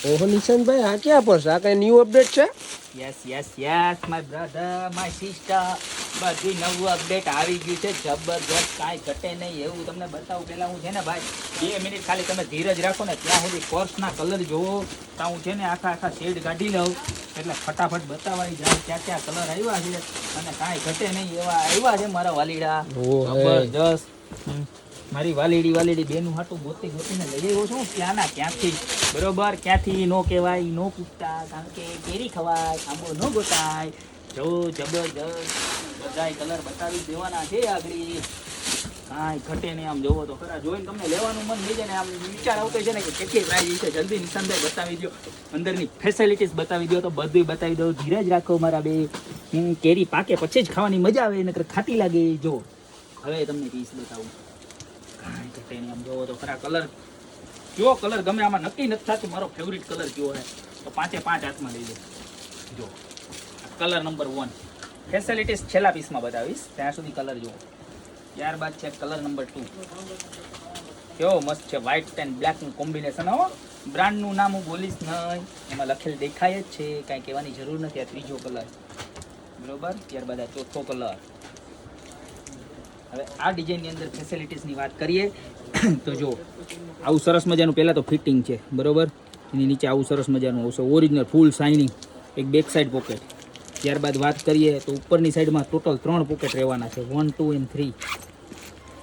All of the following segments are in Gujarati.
ઓહો નિશાંતભાઈ, આ ક્યાં પર છે? આ કઈ ન્યૂ અપડેટ છે? Yes my brother my sister, બધી નવું અપડેટ આવી ગયું છે જબરજસ્ત, કાંઈ ઘટે નહીં એવું તમને બતાવું. પહેલાં હું છે ને ભાઈ 2 મિનિટ ખાલી તમે ધીરજ રાખો ને, ત્યાં સુધી કોર્સના કલર જોવો તો હું છે ને આખા શેડ કાઢી લઉં એટલે ફટાફટ બતાવાઈ જાય ક્યાં ક્યાં કલર આવ્યા છે અને કાંઈ ઘટે નહીં એવા આવ્યા છે મારા વાલીડા. જબરજસ્ત. મારી વાલીડી બેનું હાટું ગોતીને લઈ આવ્યો છું ક્યાંથી, બરોબર? ક્યાંથી નો કહેવાય, નો પૂછતા, કારણ કે કેરી ખવાય, આંબો નો ગોતાય. જો જબરજસ્ત બધાય કલર બતાવી દેવાના છે આગળ, કાંઈ ઘટે નહીં. આમ જોવો તો ખરા, જોઈને તમને લેવાનું મન થઈ જાય ને, આમ વિચાર આવતો છે ને કે કેટલી પ્રાઇઝ છે. જલ્દી નિશાંતભાઈ બતાવી દો, અંદરની ફેસિલિટીઝ બતાવી દો તો બધું બતાવી દો. ધીરજ રાખો મારા બે, કેરી પાકે પછી જ ખાવાની મજા આવે, નકર ખાટી લાગે. જો હવે તમને પીસ બતાવું, કાંઈ ઘટે નહીં. આમ જોવો તો ખરા, કલર કયો કલર ગમે આમાં નક્કી નથી થતું મારો ફેવરિટ કલર કયો છે, તો 5 હાથમાં લઈ લો. જો કલર નંબર 1 ફેસિલિટીઝ છેલ્લા પીસમાં બતાવીશ, ત્યાં સુધી કલર જુઓ. ત્યારબાદ છે કલર નંબર 2, કેવો મસ્ત છે, વ્હાઇટ એન્ડ બ્લેકનું કોમ્બિનેશન. હો, બ્રાન્ડનું નામ હું બોલીશ નહીં, એમાં લખેલ દેખાય જ છે, કાંઈ કહેવાની જરૂર નથી. આ ત્રીજો કલર, બરોબર. ત્યારબાદ આ ચોથો કલર. હવે આ ડિઝાઇનની અંદર ફેસિલિટીઝની વાત કરીએ તો જો આવું સરસ મજાનું પહેલાં તો ફિટિંગ છે, બરોબર. એની નીચે આવું સરસ મજાનું આવશે ઓરિજિનલ ફૂલ શાઇનિંગ, એક બેક સાઈડ પોકેટ. ત્યારબાદ વાત કરીએ તો ઉપરની સાઈડમાં ટોટલ 3 પોકેટ રહેવાના છે, 1 2 and 3,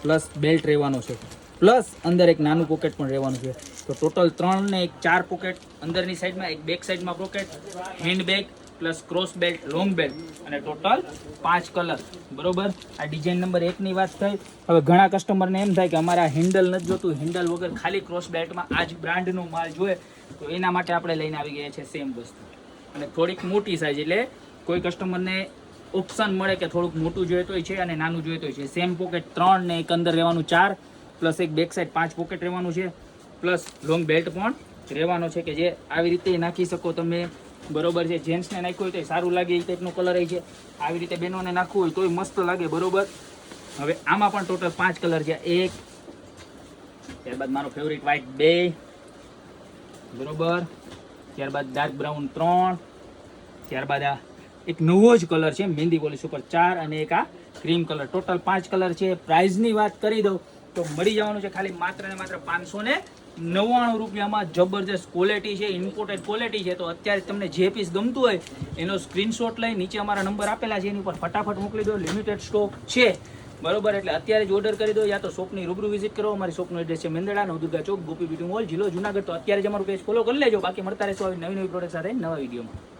પ્લસ બેલ્ટ રહેવાનો છે, પ્લસ અંદર એક નાનું પોકેટ પણ રહેવાનું છે. તો ટોટલ 3 ને 4 પોકેટ અંદરની સાઈડમાં, એક બેક સાઈડમાં pocket, hand bag plus cross belt, long belt અને ટોટલ 5 કલર, બરોબર. આ ડિઝાઇન નંબર 1ની વાત થઈ. હવે ઘણા કસ્ટમરને એમ થાય કે અમારા હેન્ડલ નથી જોતું, હેન્ડલ વગર ખાલી ક્રોસ બેલ્ટમાં આ જ બ્રાન્ડનો માલ જોઈએ, તો એના માટે આપણે લઈને આવી ગયા છે સેમ વસ્તુ, અને થોડીક મોટી સાઇઝ, એટલે કોઈ કસ્ટમરને ઓપ્શન મળે કે થોડુંક મોટું જોઈતું હોય છે અને નાનું જોઈતું હોય છે. સેમ પોકેટ 3 ને એક અંદર રહેવાનું 4, પ્લસ એક બેક સાઈડ 5 પોકેટ રહેવાનું છે, પ્લસ લોંગ બેલ્ટ પણ રહેવાનો છે કે જે આવી રીતે નાખી શકો તમે, બરોબર છે. જેન્ટ્સને નાખ્યું હોય તો સારું લાગે એ ટાઈપનો કલર છે, આવી રીતે બહેનોને નાખવું હોય તોય મસ્ત લાગે, બરોબર. હવે આમાં પણ ટોટલ 5 કલર છે, 1, ત્યારબાદ મારો ફેવરિટ વ્હાઇટ 2, બરોબર. ત્યારબાદ ડાર્ક બ્રાઉન 3, ત્યારબાદ આ એક નવો જ કલર છે મહેંદી પોલિશ ઉપર 4, અને એક આ ક્રીમ કલર. ટોટલ 5 કલર છે. પ્રાઇઝની વાત કરી દઉં તો મળી જવાનું છે ખાલી માત્ર ને માત્ર 599 રૂપિયામાં. જબરજસ્ત ક્વોલિટી છે, ઇમ્પોર્ટેડ ક્વોલિટી છે. તો અત્યારે તમને જે પીસ ગમતું હોય એનો સ્ક્રીનશોટ લઈ નીચે અમારા નંબર આપેલા છે એની ઉપર ફટાફટ મોકલી દો. લિમિટેડ સ્ટોક છે, બરોબર. એટલે અત્યારે જ ઓર્ડર કરી દો, યા તો શોપની રૂબરૂ વિઝિટ કરો. અમારી શોપનું એડ્રેસ છે મેંદડા, નવદુર્ગા ચોક, ગોપી બ્યુટી મોલ, જિલ્લો જુનાગઢ. તો અત્યારે જ અમારું પેજ ફોલો કરી લેજો. બાકી મળતા રહેશો આવી નવી પ્રોડક્ટ સાથે નવા વિડીયોમાં.